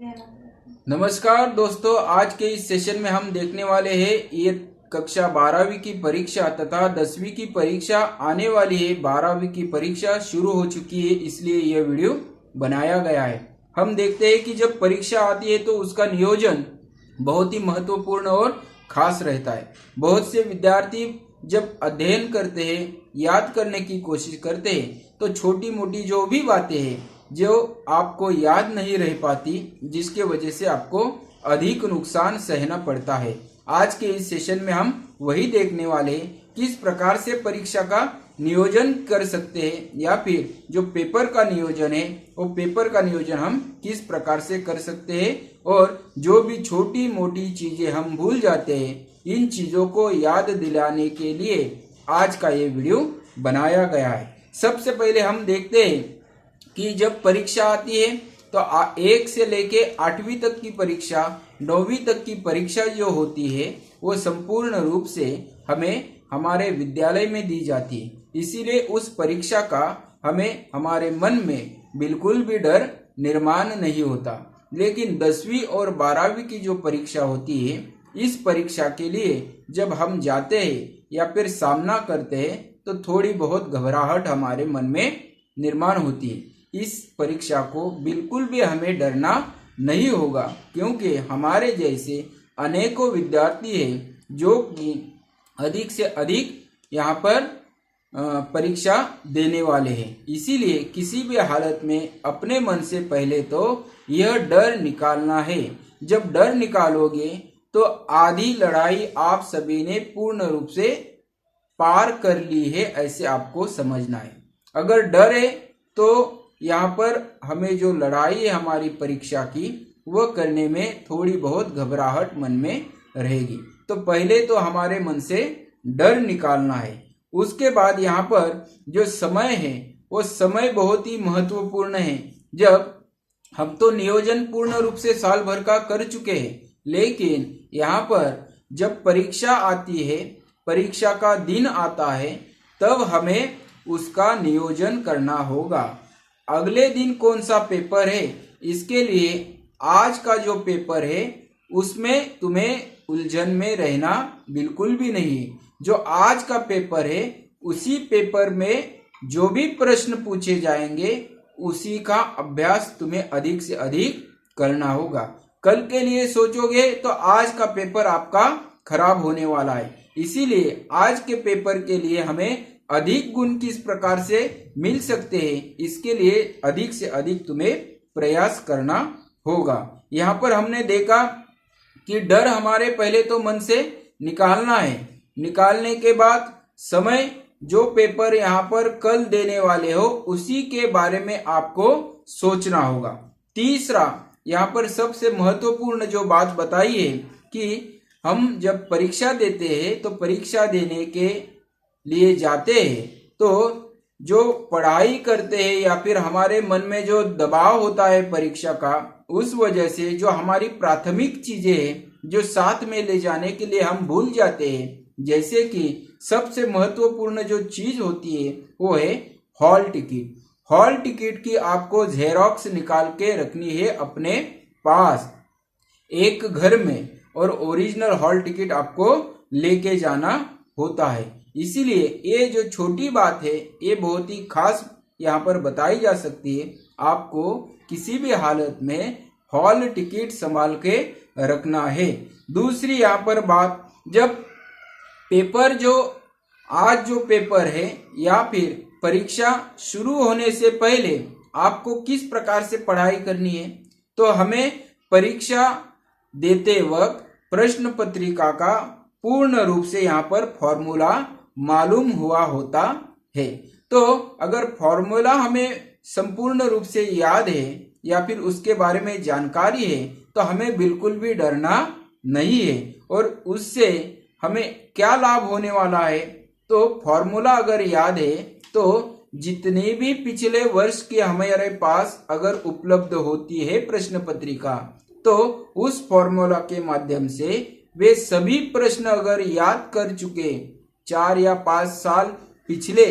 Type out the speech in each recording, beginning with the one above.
नमस्कार दोस्तों, आज के इस सेशन में हम देखने वाले हैं ये कक्षा 12वीं की परीक्षा तथा 10वीं की परीक्षा आने वाली है। 12वीं की परीक्षा शुरू हो चुकी है, इसलिए यह वीडियो बनाया गया है। हम देखते हैं कि जब परीक्षा आती है तो उसका नियोजन बहुत ही महत्वपूर्ण और खास रहता है। बहुत से विद्यार्थी जब अध्ययन करते हैं, याद करने की कोशिश करते हैं, तो छोटी मोटी जो भी बातें हैं जो आपको याद नहीं रह पाती, जिसके वजह से आपको अधिक नुकसान सहना पड़ता है। आज के इस सेशन में हम वही देखने वाले हैं, किस प्रकार से परीक्षा का नियोजन कर सकते हैं, या फिर जो पेपर का नियोजन है वो पेपर का नियोजन हम किस प्रकार से कर सकते हैं, और जो भी छोटी मोटी चीजें हम भूल जाते हैं, इन चीजों को याद दिलाने के लिए आज का ये वीडियो बनाया गया है। सबसे पहले हम देखते हैं कि जब परीक्षा आती है तो 1 से लेके 8वीं तक की परीक्षा, 9वीं तक की परीक्षा जो होती है वो संपूर्ण रूप से हमें हमारे विद्यालय में दी जाती है। इसीलिए उस परीक्षा का हमें हमारे मन में बिल्कुल भी डर निर्माण नहीं होता। लेकिन 10वीं और 12वीं की जो परीक्षा होती है, इस परीक्षा के लिए जब हम जाते हैं या फिर सामना करते हैं तो थोड़ी बहुत घबराहट हमारे मन में निर्माण होती है। इस परीक्षा को बिल्कुल भी हमें डरना नहीं होगा, क्योंकि हमारे जैसे अनेकों विद्यार्थी हैं जो कि अधिक से अधिक यहाँ पर परीक्षा देने वाले हैं। इसीलिए किसी भी हालत में अपने मन से पहले तो यह डर निकालना है। जब डर निकालोगे तो आधी लड़ाई आप सभी ने पूर्ण रूप से पार कर ली है, ऐसे आपको समझना है। अगर डर है तो यहाँ पर हमें जो लड़ाई है हमारी परीक्षा की, वह करने में थोड़ी बहुत घबराहट मन में रहेगी। तो पहले तो हमारे मन से डर निकालना है। उसके बाद यहाँ पर जो समय है वो समय बहुत ही महत्वपूर्ण है। जब हम तो नियोजन पूर्ण रूप से साल भर का कर चुके हैं, लेकिन यहाँ पर जब परीक्षा आती है, परीक्षा का दिन आता है, तब हमें उसका नियोजन करना होगा। अगले दिन कौन सा पेपर है, इसके लिए आज का जो पेपर है उसमें तुम्हें उलझन में रहना बिल्कुल भी नहीं। जो आज का पेपर है उसी पेपर में जो भी प्रश्न पूछे जाएंगे उसी का अभ्यास तुम्हें अधिक से अधिक करना होगा। कल के लिए सोचोगे तो आज का पेपर आपका खराब होने वाला है। इसीलिए आज के पेपर के लिए हमें अधिक गुण किस प्रकार से मिल सकते हैं, इसके लिए अधिक से अधिक तुम्हें प्रयास करना होगा। यहाँ पर हमने देखा कि डर हमारे पहले तो मन से निकालना है। निकालने के बाद समय, जो पेपर यहाँ पर कल देने वाले हो उसी के बारे में आपको सोचना होगा। तीसरा, यहाँ पर सबसे महत्वपूर्ण जो बात बताई है कि हम जब परीक्षा देते हैं तो परीक्षा देने के लिए जाते हैं तो जो पढ़ाई करते हैं या फिर हमारे मन में जो दबाव होता है परीक्षा का, उस वजह से जो हमारी प्राथमिक चीजें हैं जो साथ में ले जाने के लिए हम भूल जाते हैं। जैसे कि सबसे महत्वपूर्ण जो चीज होती है वो है हॉल टिकट। हॉल टिकट की आपको जेरोक्स निकाल के रखनी है अपने पास एक घर में, और ओरिजिनल हॉल टिकट आपको लेके जाना होता है। इसीलिए ये जो छोटी बात है ये बहुत ही खास यहाँ पर बताई जा सकती है। आपको किसी भी हालत में हॉल टिकट संभाल के रखना है। दूसरी यहाँ पर बात, जब पेपर जो आज जो पेपर है या फिर परीक्षा शुरू होने से पहले आपको किस प्रकार से पढ़ाई करनी है, तो हमें परीक्षा देते वक्त प्रश्न पत्रिका का पूर्ण रूप से यहाँ पर फॉर्मूला मालूम हुआ होता है। तो अगर फॉर्मूला हमें संपूर्ण रूप से याद है या फिर उसके बारे में जानकारी है तो हमें बिल्कुल भी डरना नहीं है। और उससे हमें क्या लाभ होने वाला है, तो फॉर्मूला अगर याद है तो जितने भी पिछले वर्ष की हमारे पास अगर उपलब्ध होती है प्रश्न पत्रिका, तो उस फॉर्मूला के माध्यम से वे सभी प्रश्न अगर याद कर चुके, 4 या 5 साल पिछले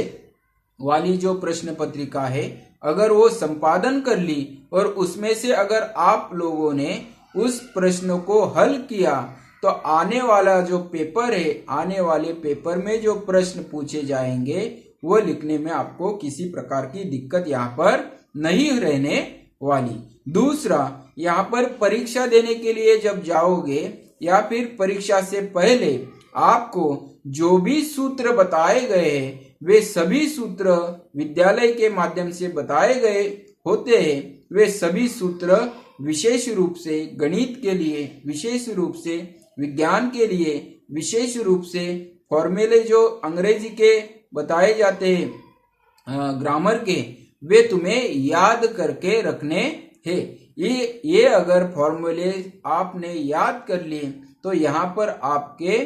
वाली जो प्रश्न पत्रिका है अगर वो संपादन कर ली और उसमें से अगर आप लोगों ने उस प्रश्न को हल किया तो आने वाला जो पेपर है, आने वाले पेपर में जो प्रश्न पूछे जाएंगे वो लिखने में आपको किसी प्रकार की दिक्कत यहाँ पर नहीं रहने वाली। दूसरा, यहाँ पर परीक्षा देने के लिए जब जाओगे या फिर परीक्षा से पहले आपको जो भी सूत्र बताए गए हैं वे सभी सूत्र विद्यालय के माध्यम से बताए गए होते हैं। वे सभी सूत्र विशेष रूप से गणित के लिए, विशेष रूप से विज्ञान के लिए, विशेष रूप से फॉर्मूले जो अंग्रेजी के बताए जाते हैं ग्रामर के, वे तुम्हें याद करके रखने हैं। ये अगर फॉर्मूले आपने याद कर लिए तो यहाँ पर आपके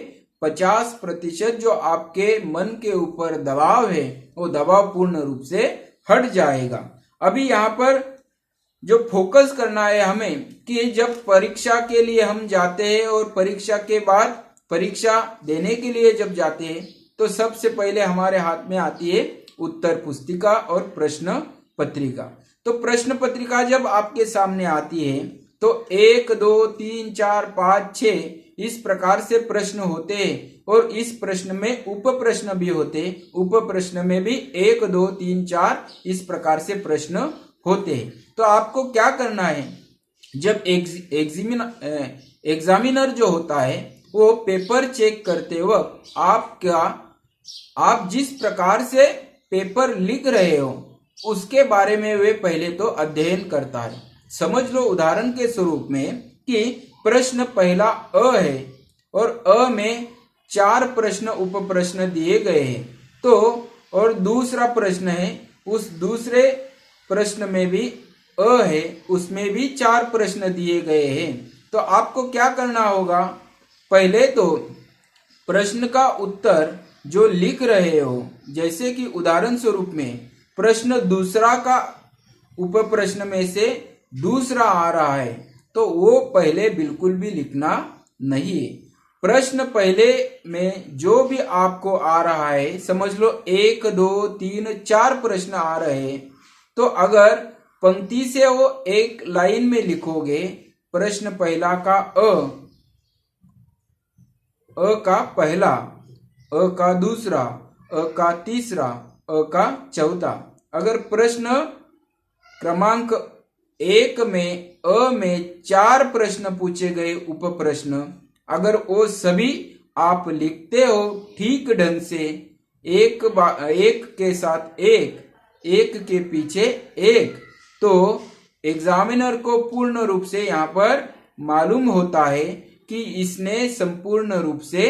50% जो आपके मन के ऊपर दबाव है वो दबाव पूर्ण रूप से हट जाएगा। अभी यहाँ पर जो फोकस करना है हमें कि जब परीक्षा के लिए हम जाते हैं और परीक्षा के बाद परीक्षा देने के लिए जब जाते हैं तो सबसे पहले हमारे हाथ में आती है उत्तर पुस्तिका और प्रश्न पत्रिका। तो प्रश्न पत्रिका जब आपके सामने आती है तो 1, 2, 3, 4, 5, 6 इस प्रकार से प्रश्न होते हैं और इस प्रश्न में उप प्रश्न भी होते हैं। उप प्रश्न में भी 1, 2, 3, 4 इस प्रकार से प्रश्न होते हैं। तो आपको क्या करना है, जब एग्जामिनर जो होता है वो पेपर चेक करते वक्त आप जिस प्रकार से पेपर लिख रहे हो उसके बारे में वे पहले तो अध्ययन करता है। समझ लो उदाहरण के स्वरूप में कि प्रश्न पहला अ है और अ में 4 प्रश्न उप प्रश्न दिए गए हैं, तो और दूसरा प्रश्न है उस दूसरे प्रश्न में भी अ है, उसमें भी 4 प्रश्न दिए गए हैं। तो आपको क्या करना होगा, पहले तो प्रश्न का उत्तर जो लिख रहे हो, जैसे कि उदाहरण स्वरूप में प्रश्न दूसरा का उप प्रश्न में से दूसरा आ रहा है तो वो पहले बिल्कुल भी लिखना नहीं है। प्रश्न पहले में जो भी आपको आ रहा है, समझ लो 1, 2, 3, 4 प्रश्न आ रहे हैं, तो अगर पंक्ति से वो एक लाइन में लिखोगे, प्रश्न पहला का अ का पहला, अ का दूसरा, अ का तीसरा, अ का चौथा। अगर प्रश्न क्रमांक 1 में अ में 4 प्रश्न पूछे गए उप प्रश्न, अगर वो सभी आप लिखते हो ठीक ढंग से, एक के साथ एक के पीछे एक, तो एग्जामिनर को पूर्ण रूप से यहाँ पर मालूम होता है कि इसने संपूर्ण रूप से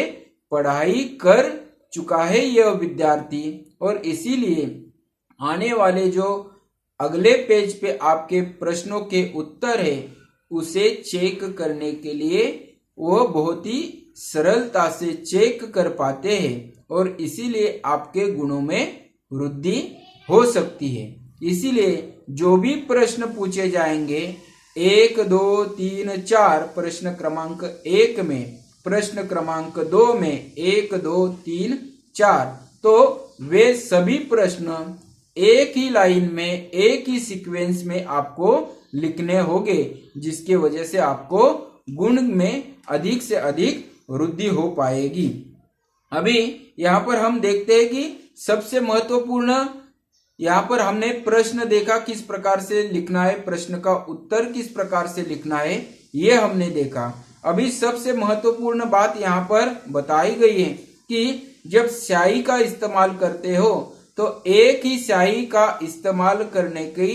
पढ़ाई कर चुका है यह विद्यार्थी, और इसीलिए आने वाले जो अगले पेज पे आपके प्रश्नों के उत्तर है उसे चेक करने के लिए वो बहुत ही सरलता से चेक कर पाते हैं और इसीलिए आपके गुणों में वृद्धि हो सकती है। इसीलिए जो भी प्रश्न पूछे जाएंगे 1, 2, 3, 4 प्रश्न क्रमांक 1 में, प्रश्न क्रमांक 2 में 1, 2, 3, 4, तो वे सभी प्रश्न एक ही लाइन में एक ही सीक्वेंस में आपको लिखने होंगे, जिसके वजह से आपको गुण में अधिक से अधिक वृद्धि हो पाएगी। अभी यहाँ पर हम देखते हैं कि सबसे महत्वपूर्ण, यहाँ पर हमने प्रश्न देखा किस प्रकार से लिखना है, प्रश्न का उत्तर किस प्रकार से लिखना है, ये हमने देखा। अभी सबसे महत्वपूर्ण बात यहाँ पर बताई गई है कि जब स्याही का इस्तेमाल करते हो तो एक ही स्याही का इस्तेमाल करने की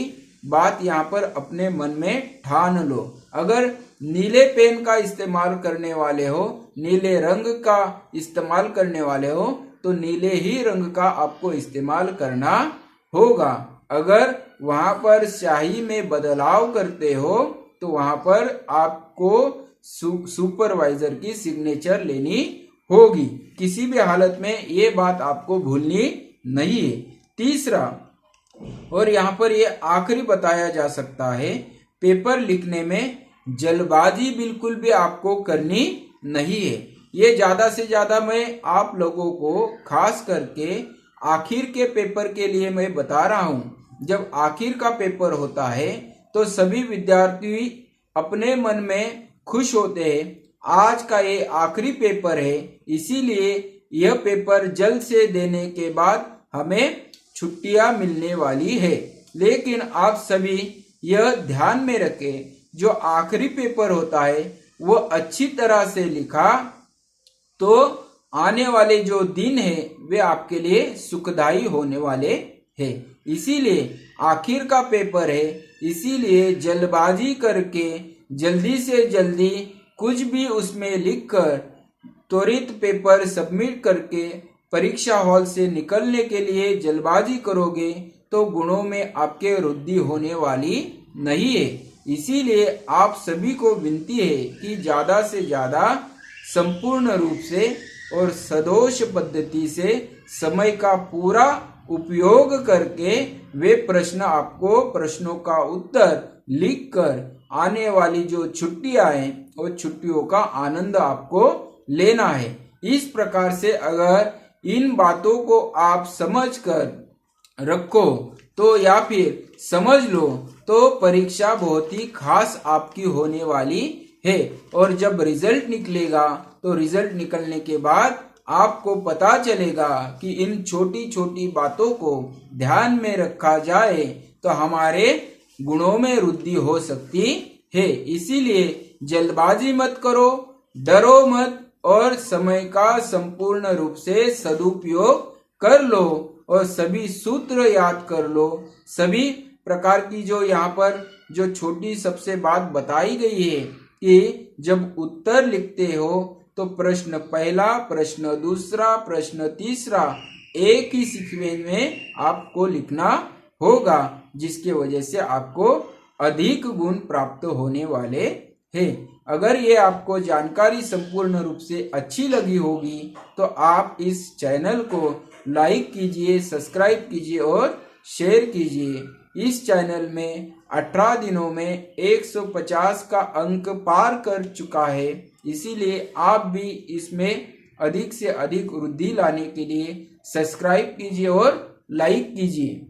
बात यहाँ पर अपने मन में ठान लो। अगर नीले पेन का इस्तेमाल करने वाले हो, नीले रंग का इस्तेमाल करने वाले हो, तो नीले ही रंग का आपको इस्तेमाल करना होगा। अगर वहां पर स्याही में बदलाव करते हो तो वहां पर आपको सुपरवाइजर की सिग्नेचर लेनी होगी। किसी भी हालत में ये बात आपको भूलनी नहीं है। तीसरा, और यहाँ पर ये आखिरी बताया जा सकता है, पेपर लिखने में जल्दबाजी बिल्कुल भी आपको करनी नहीं है। ये ज्यादा से ज्यादा मैं आप लोगों को खास करके आखिर के पेपर के लिए मैं बता रहा हूँ। जब आखिर का पेपर होता है तो सभी विद्यार्थी अपने मन में खुश होते हैं। आज का ये आखिरी पेपर है, इसीलिए यह पेपर जल्द से देने के बाद हमें छुट्टियां मिलने वाली है। लेकिन आप सभी यह ध्यान में रखें, जो आखिरी पेपर होता है वो अच्छी तरह से लिखा तो आने वाले जो दिन है वे आपके लिए सुखदायी होने वाले हैं। इसीलिए आखिर का पेपर है, इसीलिए जल्दबाजी करके जल्दी से जल्दी कुछ भी उसमें लिखकर त्वरित पेपर सबमिट करके परीक्षा हॉल से निकलने के लिए जल्दबाजी करोगे तो गुणों में आपके वृद्धि होने वाली नहीं है। इसीलिए आप सभी को विनती है कि ज्यादा से ज्यादा संपूर्ण रूप से और सदोष पद्धति से समय का पूरा उपयोग करके वे प्रश्न आपको प्रश्नों का उत्तर लिखकर आने वाली जो छुट्टियां हैं वो छुट्टियों का आनंद आपको लेना है। इस प्रकार से अगर इन बातों को आप समझ कर रखो तो या फिर समझ लो तो परीक्षा बहुत ही खास आपकी होने वाली है। और जब रिजल्ट निकलेगा तो रिजल्ट निकलने के बाद आपको पता चलेगा कि इन छोटी छोटी बातों को ध्यान में रखा जाए तो हमारे गुणों में वृद्धि हो सकती है। इसीलिए जल्दबाजी मत करो, डरो मत और समय का संपूर्ण रूप से सदुपयोग कर लो और सभी सूत्र याद कर लो। सभी प्रकार की जो यहाँ पर जो छोटी सबसे बात बताई गई है कि जब उत्तर लिखते हो तो प्रश्न पहला, प्रश्न दूसरा, प्रश्न तीसरा एक ही सीक्वेंस में आपको लिखना होगा, जिसके वजह से आपको अधिक गुण प्राप्त होने वाले हैं। अगर ये आपको जानकारी संपूर्ण रूप से अच्छी लगी होगी तो आप इस चैनल को लाइक कीजिए, सब्सक्राइब कीजिए और शेयर कीजिए। इस चैनल में 18 दिनों में 150 का अंक पार कर चुका है, इसीलिए आप भी इसमें अधिक से अधिक वृद्धि लाने के लिए सब्सक्राइब कीजिए और लाइक कीजिए।